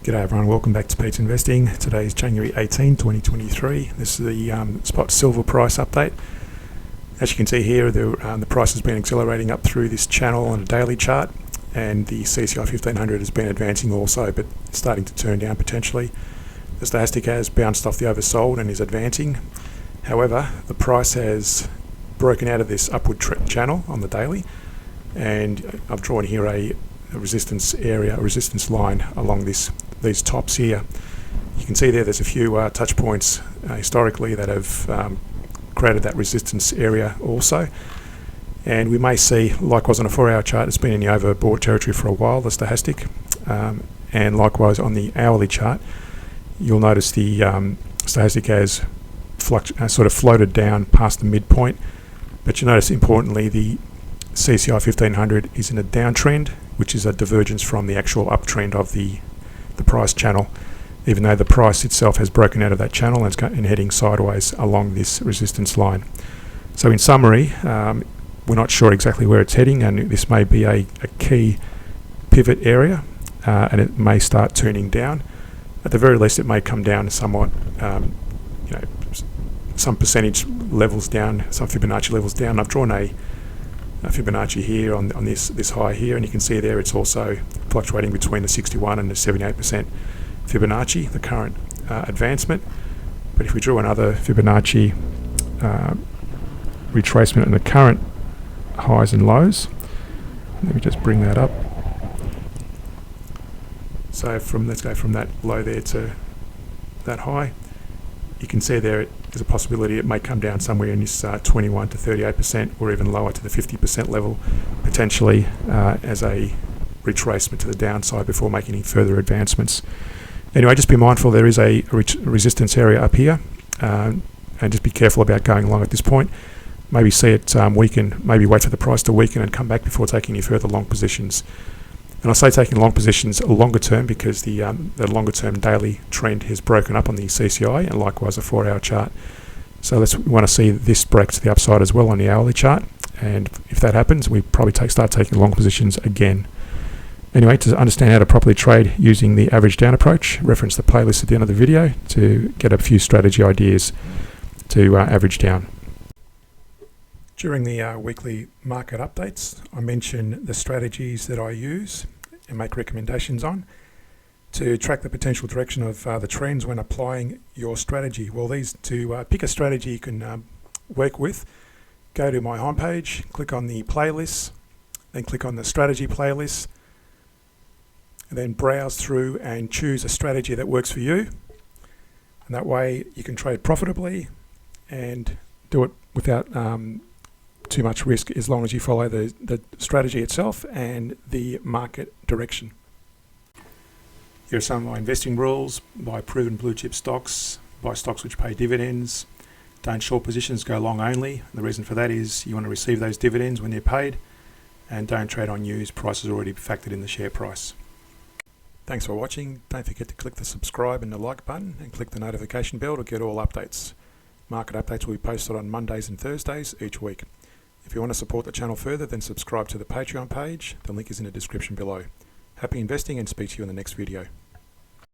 G'day everyone, welcome back to Pete's Investing. Today is January 18, 2023. This is the spot silver price update. As you can see here, the price has been accelerating up through this channel on a daily chart, and the CCI 1500 has been advancing also, but starting to turn down potentially. The Stochastic has bounced off the oversold and is advancing. However, the price has broken out of this upward channel on the daily, and I've drawn here a resistance area, a resistance line along these tops here. You can see there's a few touch points historically that have created that resistance area also, and we may see, likewise on a 4-hour chart, it's been in the overbought territory for a while, the Stochastic, and likewise on the hourly chart you'll notice the Stochastic has sort of floated down past the midpoint, but you notice importantly the CCI 1500 is in a downtrend, which is a divergence from the actual uptrend of the price channel, even though the price itself has broken out of that channel and heading sideways along this resistance line. So in summary, we're not sure exactly where it's heading, and this may be a key pivot area, and it may start turning down. At the very least, it may come down somewhat, some percentage levels down, some Fibonacci levels down. I've drawn a Fibonacci here on this high here, and you can see there it's also fluctuating between the 61 and the 78% Fibonacci, the current advancement. But if we drew another Fibonacci retracement in the current highs and lows, let me just bring that up. So let's go from that low there to that high. You can see there's a possibility it may come down somewhere in this 21 to 38% or even lower to the 50% level, potentially as a retracement to the downside before making any further advancements. Anyway, just be mindful there is a resistance area up here, and just be careful about going long at this point. Maybe see it weaken, maybe wait for the price to weaken and come back before taking any further long positions. And I say taking long positions longer term because the longer term daily trend has broken up on the CCI, and likewise a 4-hour chart. So we want to see this break to the upside as well on the hourly chart, and if that happens, we probably start taking long positions again. Anyway, to understand how to properly trade using the average down approach, reference the playlist at the end of the video to get a few strategy ideas to average down. During the weekly market updates, I mention the strategies that I use and make recommendations on to track the potential direction of the trends when applying your strategy. Well, to pick a strategy you can work with, go to my homepage, click on the playlists, then click on the strategy playlist, and then browse through and choose a strategy that works for you. And that way you can trade profitably and do it without too much risk, as long as you follow the strategy itself and the market direction. Here are some of my investing rules: buy proven blue chip stocks, buy stocks which pay dividends, don't short positions, go long only. And the reason for that is you want to receive those dividends when they're paid, and don't trade on news. Price is already factored in the share price. Thanks for watching. Don't forget to click the subscribe and the like button and click the notification bell to get all updates. Market updates will be posted on Mondays and Thursdays each week. If you want to support the channel further, then subscribe to the Patreon page. The link is in the description below. Happy investing, and speak to you in the next video.